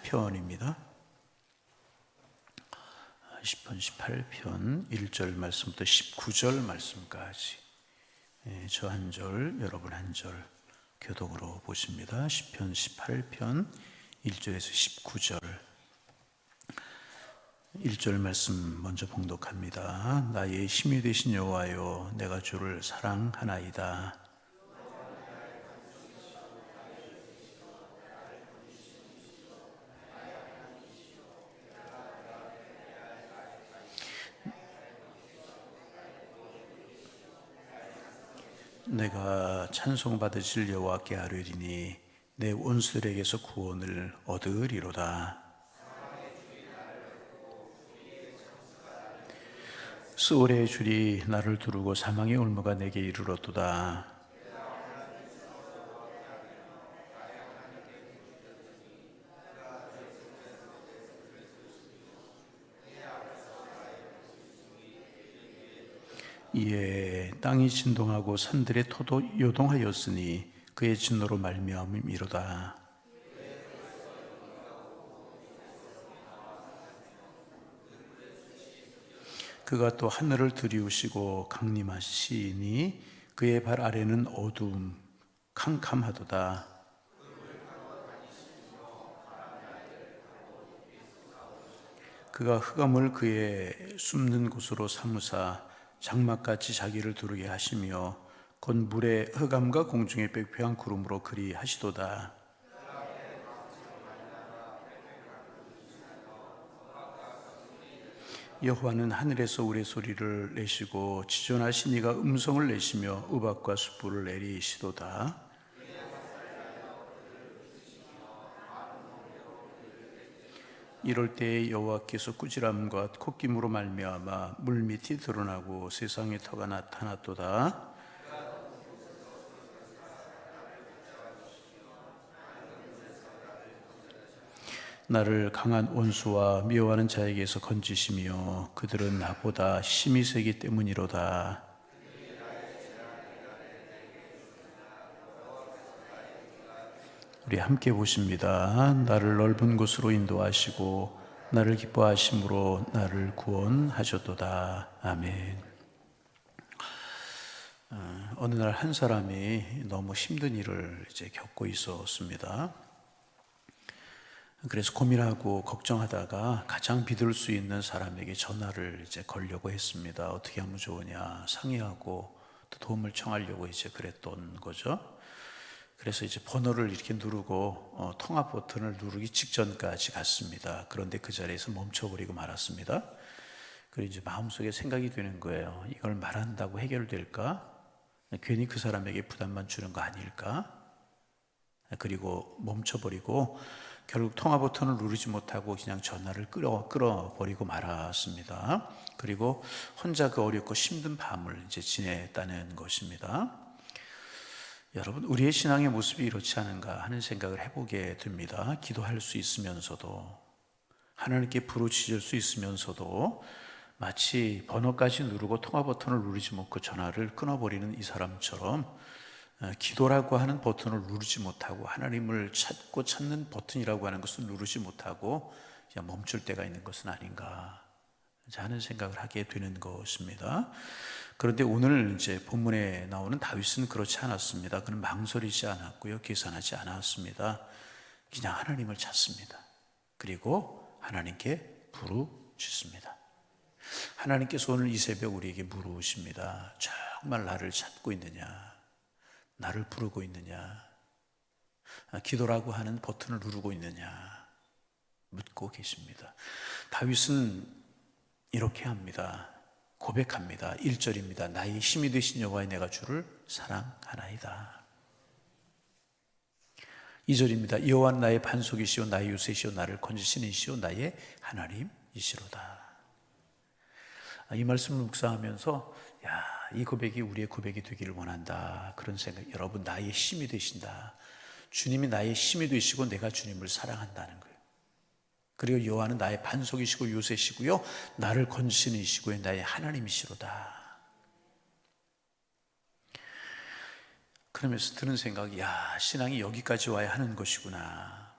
18편입니다. 시편 18편 1절 말씀부터 19절 말씀까지 저 한 절, 여러분 한 절 교독으로 보십니다. 시편 18편 1절에서 19절 1절 말씀 먼저 봉독합니다. 나의 힘이 되신 여호와여, 내가 주를 사랑하나이다. 내가 찬송받으실 여호와께 아뢰리니 내 원수들에게서 구원을 얻으리로다. 스올의 줄이 나를 두르고 사망의 올무가 내게 이르렀도다. 이에 땅이 진동하고 산들의 토도 요동하였으니 그의 진노로 말미암음이로다. 그가 또 하늘을 들이우시고 강림하시니 그의 발 아래는 어두움 캄캄하도다. 그가 흑암을 그의 숨는 곳으로 삼으사 장막같이 자기를 두르게 하시며 곧 물의 흑암과 공중의 빽빽한 구름으로 그리 하시도다. 여호와는 하늘에서 우레소리를 내시고 지존하신 이가 음성을 내시며 우박과 숯불을 내리시도다. 이럴 때에 여호와께서 꾸지람과 콧김으로 말미암아 물밑이 드러나고 세상의 터가 나타났도다. 나를 강한 원수와 미워하는 자에게서 건지시며 그들은 나보다 힘이 세기 때문이로다. 우리 함께 보십니다. 나를 넓은 곳으로 인도하시고 나를 기뻐하심으로 나를 구원하셨도다. 아멘. 어느 날 한 사람이 너무 힘든 일을 겪고 있었습니다. 그래서 고민하고 걱정하다가 가장 믿을 수 있는 사람에게 전화를 걸려고 했습니다. 어떻게 하면 좋으냐 상의하고 또 도움을 청하려고 그랬던 거죠. 그래서 번호를 이렇게 누르고 통화 버튼을 누르기 직전까지 갔습니다. 그런데 그 자리에서 멈춰버리고 말았습니다. 그리고 마음속에 생각이 드는 거예요. 이걸 말한다고 해결될까? 괜히 그 사람에게 부담만 주는 거 아닐까? 그리고 멈춰버리고 결국 통화 버튼을 누르지 못하고 그냥 전화를 끌어버리고 말았습니다. 그리고 혼자 그 어렵고 힘든 밤을 지냈다는 것입니다. 여러분, 우리의 신앙의 모습이 이렇지 않은가 하는 생각을 해보게 됩니다. 기도할 수 있으면서도, 하나님께 부르짖을 수 있으면서도 마치 번호까지 누르고 통화 버튼을 누르지 못하고 전화를 끊어버리는 이 사람처럼 기도라고 하는 버튼을 누르지 못하고 하나님을 찾는 버튼이라고 하는 것을 누르지 못하고 그냥 멈출 때가 있는 것은 아닌가 하는 생각을 하게 되는 것입니다. 그런데 오늘 본문에 나오는 다윗은 그렇지 않았습니다. 그는 망설이지 않았고요, 계산하지 않았습니다. 그냥 하나님을 찾습니다. 그리고 하나님께 부르짖습니다. 하나님께서 오늘 이 새벽 우리에게 물으십니다. 정말 나를 찾고 있느냐? 나를 부르고 있느냐? 기도라고 하는 버튼을 누르고 있느냐? 묻고 계십니다. 다윗은 이렇게 합니다. 고백합니다. 1절입니다. 나의 힘이 되신 여호와여, 내가 주를 사랑하나이다. 2절입니다. 여호와는 나의 반석이시오 나의 요새시오 나를 건지시는 이시오 나의 하나님이시로다. 이 말씀을 묵상하면서 이 고백이 우리의 고백이 되기를 원한다. 그런 생각. 여러분, 나의 힘이 되신다. 주님이 나의 힘이 되시고 내가 주님을 사랑한다는 거예요. 그리고 여호와는 나의 반석이시고 요새시고요 나를 건지시는 이시고 나의 하나님이시로다. 그러면서 드는 생각이 신앙이 여기까지 와야 하는 것이구나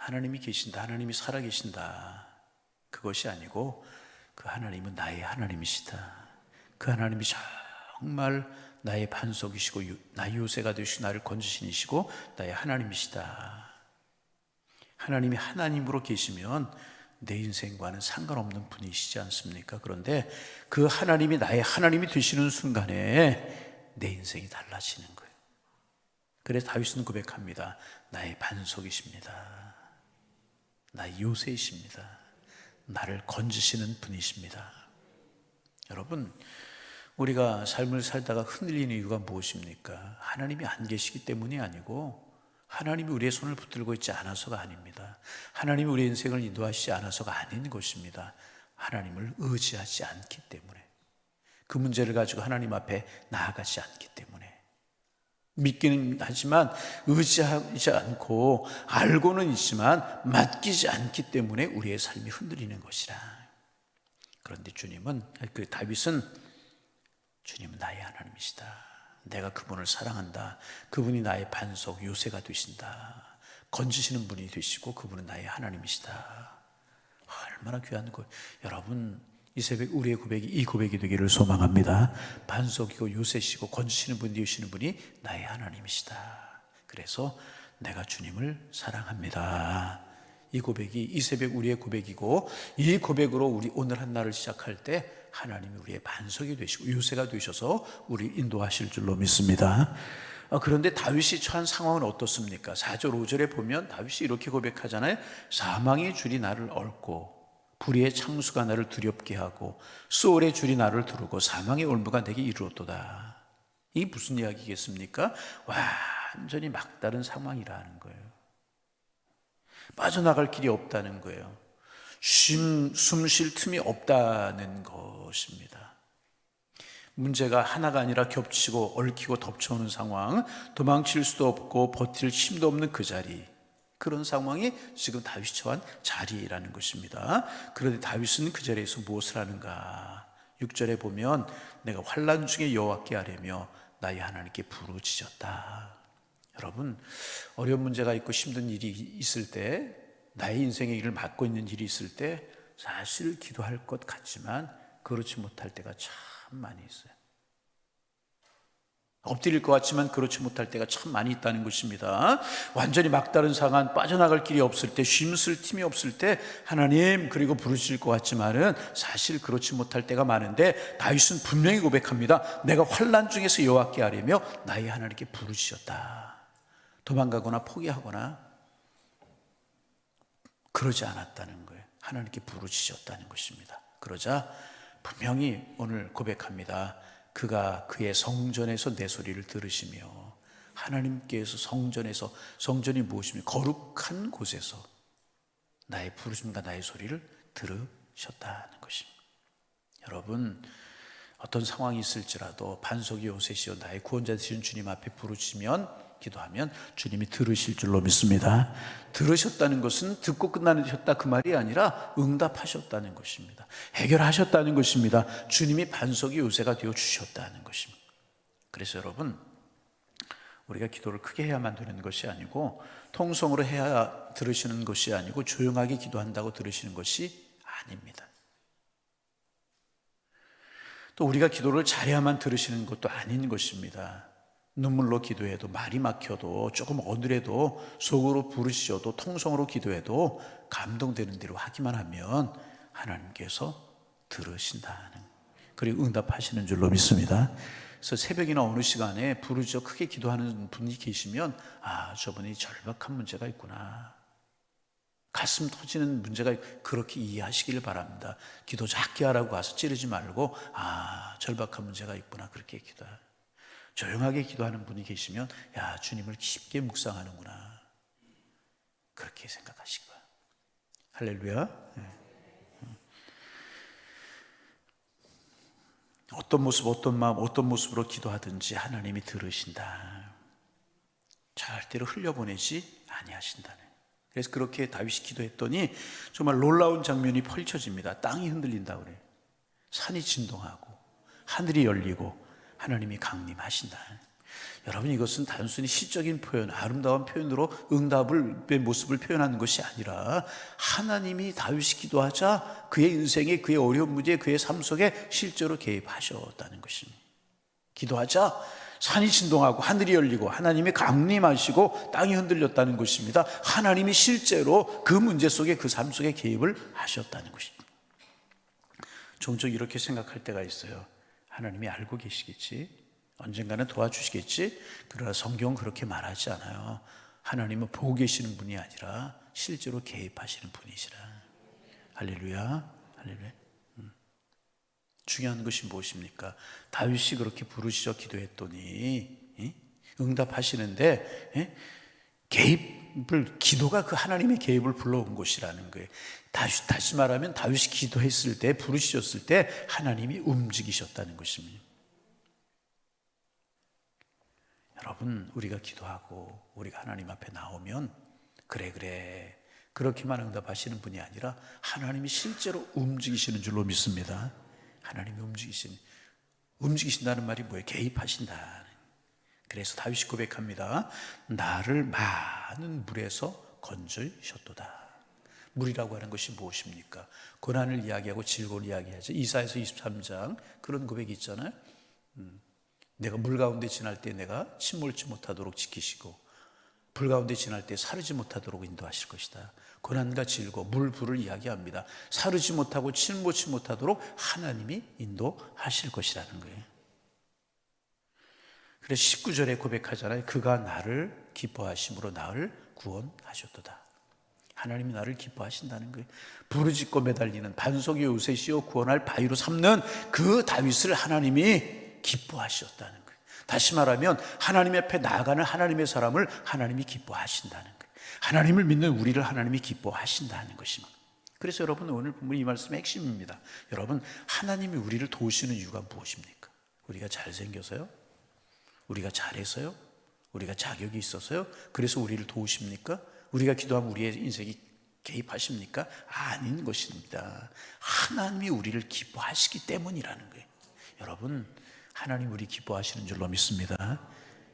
하나님이 계신다, 하나님이 살아계신다, 그것이 아니고 그 하나님은 나의 하나님이시다. 그 하나님이 정말 나의 반석이시고 나의 요새가 되시고 나를 건지신이시고 나의 하나님이시다. 하나님이 하나님으로 계시면 내 인생과는 상관없는 분이시지 않습니까? 그런데 그 하나님이 나의 하나님이 되시는 순간에 내 인생이 달라지는 거예요. 그래서 다윗은 고백합니다. 나의 반석이십니다. 나의 요새이십니다. 나를 건지시는 분이십니다. 여러분, 우리가 삶을 살다가 흔들리는 이유가 무엇입니까? 하나님이 안 계시기 때문이 아니고 하나님이 우리의 손을 붙들고 있지 않아서가 아닙니다. 하나님이 우리의 인생을 인도하시지 않아서가 아닌 것입니다. 하나님을 의지하지 않기 때문에, 그 문제를 가지고 하나님 앞에 나아가지 않기 때문에, 믿기는 하지만 의지하지 않고 알고는 있지만 맡기지 않기 때문에 우리의 삶이 흔들리는 것이라. 그런데 다윗은 주님은 나의 하나님이시다. 내가 그분을 사랑한다. 그분이 나의 반석, 요새가 되신다. 건지시는 분이 되시고 그분은 나의 하나님이시다. 얼마나 귀한 거. 여러분, 이 새벽 우리의 고백이 이 고백이 되기를 소망합니다. 반석이고 요새시고 건지시는 분 되시는 분이 나의 하나님이시다. 그래서 내가 주님을 사랑합니다. 이 고백이 이 새벽 우리의 고백이고, 이 고백으로 우리 오늘 한 날을 시작할 때 하나님이 우리의 반석이 되시고 요새가 되셔서 우리 인도하실 줄로 믿습니다. 그런데 다윗이 처한 상황은 어떻습니까? 4절 5절에 보면 다윗이 이렇게 고백하잖아요. 사망의 줄이 나를 얽고 불의의 창수가 나를 두렵게 하고 수월의 줄이 나를 두르고 사망의 올무가 내게 이르렀도다. 이게 무슨 이야기겠습니까? 완전히 막다른 상황이라는 거예요. 빠져나갈 길이 없다는 거예요. 숨 쉴 틈이 없다는 것입니다. 문제가 하나가 아니라 겹치고 얽히고 덮쳐오는 상황, 도망칠 수도 없고 버틸 힘도 없는 그 자리, 그런 상황이 지금 다윗이 처한 자리라는 것입니다. 그런데 다윗은 그 자리에서 무엇을 하는가? 6절에 보면 내가 환난 중에 여호와께 아뢰며 나의 하나님께 부르짖었다. 여러분, 어려운 문제가 있고 힘든 일이 있을 때, 나의 인생의 일을 맡고 있는 일이 있을 때 사실 기도할 것 같지만 그렇지 못할 때가 참 많이 있어요. 엎드릴 것 같지만 그렇지 못할 때가 참 많이 있다는 것입니다. 완전히 막다른 상황, 빠져나갈 길이 없을 때, 쉼쓸 틈이 없을 때 하나님 그리고 부르실 것 같지만은 사실 그렇지 못할 때가 많은데 다윗은 분명히 고백합니다. 내가 환난 중에서 여호와께 아뢰며 나의 하나님께 부르짖었다. 도망가거나 포기하거나 그러지 않았다는 거예요. 하나님께 부르짖었다는 것입니다. 그러자 분명히 오늘 고백합니다. 그가 그의 성전에서 내 소리를 들으시며, 하나님께서 성전에서, 성전이 무엇입니까? 거룩한 곳에서 나의 부르심과 나의 소리를 들으셨다는 것입니다. 여러분, 어떤 상황이 있을지라도 반석이 요새시여 나의 구원자 되신 주님 앞에 부르시면, 기도하면 주님이 들으실 줄로 믿습니다. 들으셨다는 것은 듣고 끝나셨다 그 말이 아니라 응답하셨다는 것입니다. 해결하셨다는 것입니다. 주님이 반석이 요새가 되어 주셨다는 것입니다. 그래서 여러분, 우리가 기도를 크게 해야만 되는 것이 아니고, 통성으로 해야 들으시는 것이 아니고, 조용하게 기도한다고 들으시는 것이 아닙니다. 또 우리가 기도를 잘해야만 들으시는 것도 아닌 것입니다. 눈물로 기도해도, 말이 막혀도, 조금 어눌해도, 속으로 부르짖어도, 통성으로 기도해도 감동되는 대로 하기만 하면 하나님께서 들으신다는, 그리고 응답하시는 줄로 믿습니다. 그래서 새벽이나 어느 시간에 부르짖어 크게 기도하는 분이 계시면, 저분이 절박한 문제가 있구나, 가슴 터지는 문제가 그렇게 이해하시길 바랍니다. 기도 작게 하라고 가서 찌르지 말고, 절박한 문제가 있구나, 그렇게 기도해요. 조용하게 기도하는 분이 계시면, 주님을 깊게 묵상하는구나, 그렇게 생각하시기 바랍니다. 할렐루야. 어떤 모습, 어떤 마음, 어떤 모습으로 기도하든지 하나님이 들으신다. 절대로 흘려보내지 아니하신다는. 그래서 그렇게 다윗이 기도했더니 정말 놀라운 장면이 펼쳐집니다. 땅이 흔들린다고 그래요. 산이 진동하고 하늘이 열리고 하나님이 강림하신다. 여러분, 이것은 단순히 시적인 표현, 아름다운 표현으로 응답의 모습을 표현하는 것이 아니라 하나님이 다윗이 기도하자 그의 인생에, 그의 어려운 문제, 그의 삶 속에 실제로 개입하셨다는 것입니다. 기도하자 산이 진동하고 하늘이 열리고 하나님이 강림하시고 땅이 흔들렸다는 것입니다. 하나님이 실제로 그 문제 속에, 그 삶 속에 개입을 하셨다는 것입니다. 종종 이렇게 생각할 때가 있어요. 하나님이 알고 계시겠지, 언젠가는 도와주시겠지. 그러나 성경은 그렇게 말하지 않아요. 하나님은 보고 계시는 분이 아니라 실제로 개입하시는 분이시라. 할렐루야, 할렐루야. 중요한 것이 무엇입니까? 다윗이 그렇게 부르시죠. 기도했더니 응답하시는데 개입을, 기도가 그 하나님의 개입을 불러온 것이라는 거예요. 다시 말하면 다윗이 기도했을 때, 부르셨을 때 하나님이 움직이셨다는 것입니다. 여러분, 우리가 기도하고 우리가 하나님 앞에 나오면 그래 그렇게만 응답하시는 분이 아니라 하나님이 실제로 움직이시는 줄로 믿습니다. 하나님이 움직이신다는 말이 뭐예요? 개입하신다. 그래서 다윗이 고백합니다. 나를 많은 물에서 건져셨도다. 물이라고 하는 것이 무엇입니까? 고난을 이야기하고 즐거움을 이야기하죠. 이사야서 23장 그런 고백이 있잖아요. 내가 물 가운데 지날 때 내가 침 몰지 못하도록 지키시고 불 가운데 지날 때 사르지 못하도록 인도하실 것이다. 고난과 즐거움, 물, 불을 이야기합니다. 사르지 못하고 침 몰지 못하도록 하나님이 인도하실 것이라는 거예요. 그래서 19절에 고백하잖아요. 그가 나를 기뻐하심으로 나를 구원하셨도다. 하나님이 나를 기뻐하신다는 거예요. 부르짖고 매달리는 반석의 요새시요 구원할 바위로 삼는 그 다윗을 하나님이 기뻐하셨다는 거예요. 다시 말하면 하나님 앞에 나아가는 하나님의 사람을 하나님이 기뻐하신다는 거예요. 하나님을 믿는 우리를 하나님이 기뻐하신다는 것입니다. 그래서 여러분, 오늘 본문 이 말씀의 핵심입니다. 여러분, 하나님이 우리를 도우시는 이유가 무엇입니까? 우리가 잘생겨서요? 우리가 잘해서요? 우리가 자격이 있어서요? 그래서 우리를 도우십니까? 우리가 기도하면 우리의 인생이 개입하십니까? 아닌 것입니다. 하나님이 우리를 기뻐하시기 때문이라는 거예요. 여러분, 하나님 우리 기뻐하시는 줄로 믿습니다.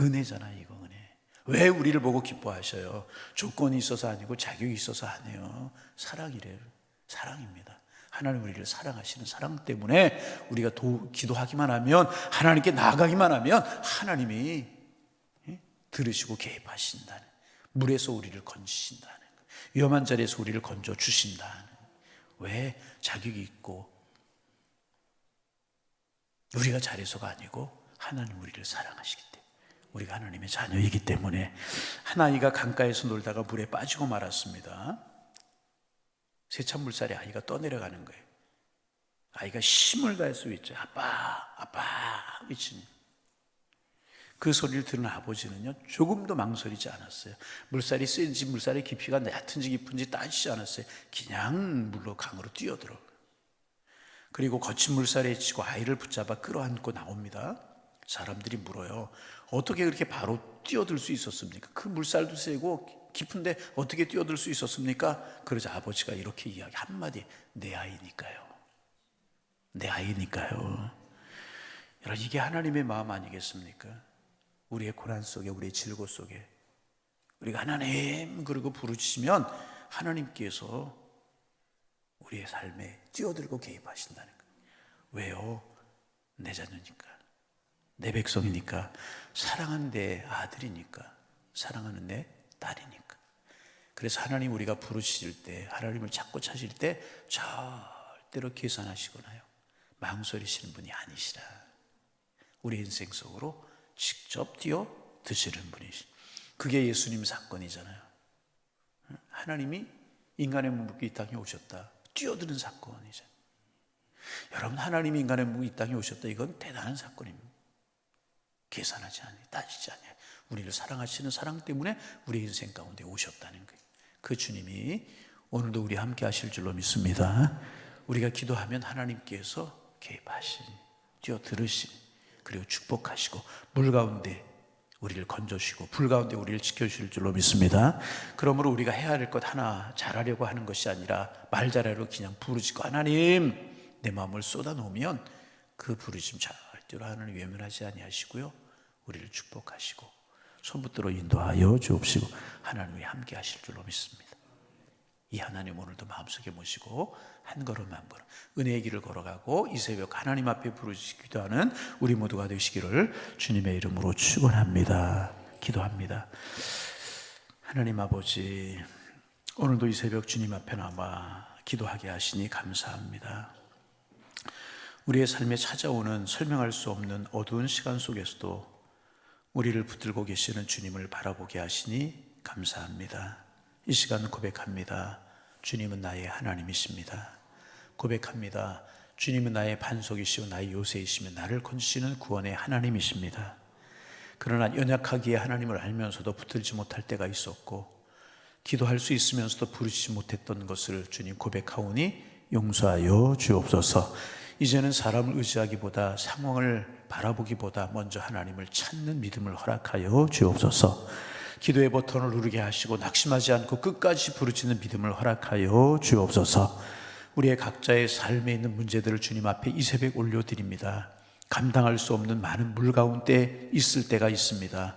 은혜잖아요, 이거 은혜. 왜 우리를 보고 기뻐하셔요? 조건이 있어서 아니고 자격이 있어서 아니에요. 사랑이래요. 사랑입니다. 하나님 우리를 사랑하시는 사랑 때문에 우리가 기도하기만 하면, 하나님께 나아가기만 하면 하나님이 들으시고 개입하신다는, 물에서 우리를 건지신다는, 위험한 자리에서 우리를 건져주신다는. 왜? 자격이 있고 우리가 잘해서가 아니고 하나님 우리를 사랑하시기 때문에, 우리가 하나님의 자녀이기 때문에. 한 아이가 강가에서 놀다가 물에 빠지고 말았습니다. 세찬물살에 아이가 떠내려가는 거예요. 아이가 힘을 다해서 외쳐요. 아빠, 아빠 외치는. 그 소리를 들은 아버지는요, 조금도 망설이지 않았어요. 물살이 센지 물살의 깊이가 얕은지 깊은지 따지지 않았어요. 그냥 물로, 강으로 뛰어들어. 그리고 거친 물살에 지고 아이를 붙잡아 끌어안고 나옵니다. 사람들이 물어요. 어떻게 그렇게 바로 뛰어들 수 있었습니까? 그 물살도 세고 깊은데 어떻게 뛰어들 수 있었습니까? 그러자 아버지가 이렇게 이야기 한마디, 내 아이니까요. 내 아이니까요. 여러분, 이게 하나님의 마음 아니겠습니까? 우리의 고난 속에, 우리의 질고 속에 우리가 하나님 그러고 부르시면 하나님께서 우리의 삶에 뛰어들고 개입하신다는 거예요. 왜요? 내 자녀니까, 내 백성이니까, 사랑하는 내 아들이니까, 사랑하는 내 딸이니까. 그래서 하나님 우리가 부르실 때, 하나님을 찾고 찾을 때 절대로 계산하시거나요 망설이시는 분이 아니시라. 우리 인생 속으로 직접 뛰어 드시는 분이시. 그게 예수님 사건이잖아요. 하나님이 인간의 몸을 입고 이 땅에 오셨다. 뛰어드는 사건이죠. 여러분, 하나님이 인간의 몸을 이 땅에 오셨다. 이건 대단한 사건입니다. 계산하지 않아요. 따지지 않아요. 우리를 사랑하시는 사랑 때문에 우리 인생 가운데 오셨다는 거예요. 그 주님이 오늘도 우리 함께 하실 줄로 믿습니다. 우리가 기도하면 하나님께서 개입하시니, 뛰어들으시니, 그리고 축복하시고 물 가운데 우리를 건져주시고 불 가운데 우리를 지켜주실 줄로 믿습니다. 그러므로 우리가 해야 할 것 하나 잘하려고 하는 것이 아니라 말 잘하려고 그냥 부르짖고 하나님 내 마음을 쏟아놓으면 그 부르짖음 절대로 하나님 외면하지 아니하시고요, 우리를 축복하시고 손붙들어 인도하여 주옵시고 하나님이 함께 하실 줄로 믿습니다. 이 하나님 오늘도 마음속에 모시고 한 걸음 한 걸음 은혜의 길을 걸어가고 이 새벽 하나님 앞에 부르짖기 기도하는 우리 모두가 되시기를 주님의 이름으로 축원합니다. 기도합니다. 하나님 아버지, 오늘도 이 새벽 주님 앞에 나와 기도하게 하시니 감사합니다. 우리의 삶에 찾아오는 설명할 수 없는 어두운 시간 속에서도 우리를 붙들고 계시는 주님을 바라보게 하시니 감사합니다. 이 시간 고백합니다. 주님은 나의 하나님이십니다. 고백합니다. 주님은 나의 반석이시오 나의 요새이시며 나를 건지시는 구원의 하나님이십니다. 그러나 연약하기에 하나님을 알면서도 붙들지 못할 때가 있었고 기도할 수 있으면서도 부르지 못했던 것을 주님 고백하오니 용서하여 주옵소서. 이제는 사람을 의지하기보다 상황을 바라보기보다 먼저 하나님을 찾는 믿음을 허락하여 주옵소서. 기도의 버튼을 누르게 하시고 낙심하지 않고 끝까지 부르짖는 믿음을 허락하여 주옵소서. 우리의 각자의 삶에 있는 문제들을 주님 앞에 이 새벽 올려드립니다. 감당할 수 없는 많은 물 가운데 있을 때가 있습니다.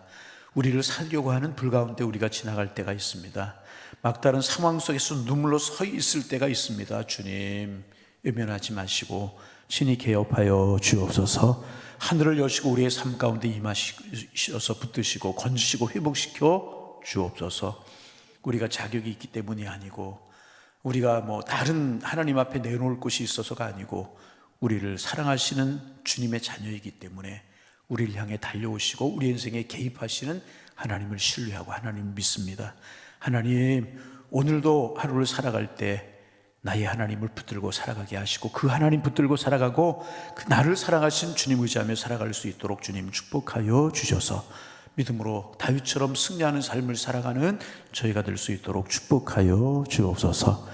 우리를 살려고 하는 불 가운데 우리가 지나갈 때가 있습니다. 막다른 상황 속에서 눈물로 서 있을 때가 있습니다. 주님, 외면하지 마시고 친히 개업하여 주옵소서. 하늘을 여시고 우리의 삶 가운데 임하셔서 붙드시고 건지시고 회복시켜 주옵소서. 우리가 자격이 있기 때문이 아니고 우리가 다른 하나님 앞에 내놓을 곳이 있어서가 아니고 우리를 사랑하시는 주님의 자녀이기 때문에 우리를 향해 달려오시고 우리 인생에 개입하시는 하나님을 신뢰하고 하나님을 믿습니다. 하나님, 오늘도 하루를 살아갈 때 나의 하나님을 붙들고 살아가게 하시고 그 하나님 붙들고 살아가고 그 나를 사랑하신 주님 의지하며 살아갈 수 있도록 주님 축복하여 주셔서 믿음으로 다윗처럼 승리하는 삶을 살아가는 저희가 될 수 있도록 축복하여 주옵소서.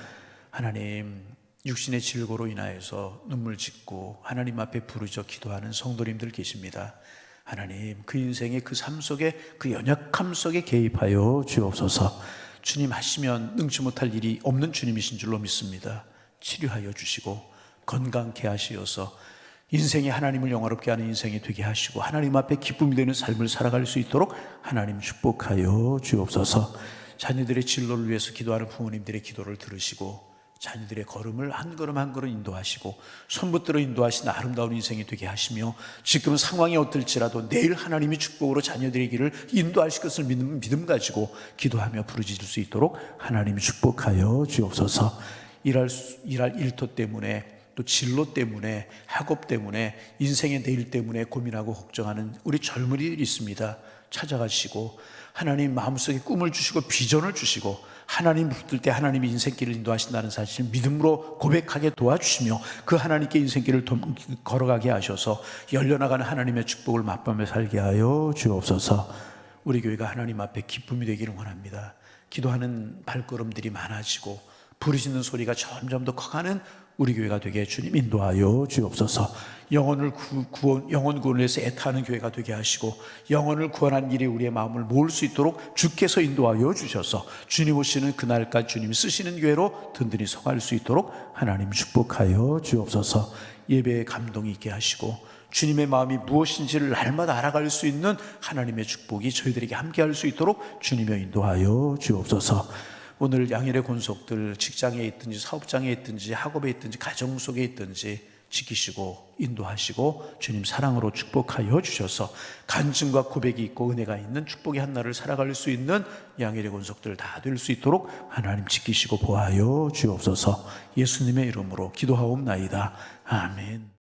하나님, 육신의 질고로 인하여서 눈물 짓고 하나님 앞에 부르짖어 기도하는 성도님들 계십니다. 하나님, 그 인생의 그 삶 속에 그 연약함 속에 개입하여 주옵소서. 주님 하시면 능치 못할 일이 없는 주님이신 줄로 믿습니다. 치료하여 주시고 건강케 하시어서 인생이 하나님을 영화롭게 하는 인생이 되게 하시고 하나님 앞에 기쁨이 되는 삶을 살아갈 수 있도록 하나님 축복하여 주옵소서. 자녀들의 진로를 위해서 기도하는 부모님들의 기도를 들으시고 자녀들의 걸음을 한 걸음 한 걸음 인도하시고 손붙들어 인도하신 아름다운 인생이 되게 하시며 지금 상황이 어떨지라도 내일 하나님이 축복으로 자녀들의 길을 인도하실 것을 믿는 믿음 가지고 기도하며 부르짖을 수 있도록 하나님이 축복하여 주옵소서. 일할 일터 때문에 또 진로 때문에 학업 때문에 인생의 내일 때문에 고민하고 걱정하는 우리 젊은이들이 있습니다. 찾아가시고 하나님 마음속에 꿈을 주시고 비전을 주시고 하나님 붙들 때 하나님이 인생길을 인도하신다는 사실을 믿음으로 고백하게 도와주시며 그 하나님께 인생길을 걸어가게 하셔서 열려나가는 하나님의 축복을 맛보며 살게 하여 주옵소서. 우리 교회가 하나님 앞에 기쁨이 되기를 원합니다. 기도하는 발걸음들이 많아지고 부르짖는 소리가 점점 더 커가는 우리 교회가 되게 주님 인도하여 주옵소서. 영혼 구원을 위해서 애타는 교회가 되게 하시고 영혼을 구원한 일이 우리의 마음을 모을 수 있도록 주께서 인도하여 주셔서 주님 오시는 그날까지 주님이 쓰시는 교회로 든든히 서갈 수 있도록 하나님 축복하여 주옵소서. 예배에 감동이 있게 하시고 주님의 마음이 무엇인지를 날마다 알아갈 수 있는 하나님의 축복이 저희들에게 함께할 수 있도록 주님의 인도하여 주옵소서. 오늘 양일의 권속들 직장에 있든지 사업장에 있든지 학업에 있든지 가정 속에 있든지 지키시고 인도하시고 주님 사랑으로 축복하여 주셔서 간증과 고백이 있고 은혜가 있는 축복의 한날을 살아갈 수 있는 양일의 권속들 다 될 수 있도록 하나님 지키시고 보호하여 주옵소서. 예수님의 이름으로 기도하옵나이다. 아멘.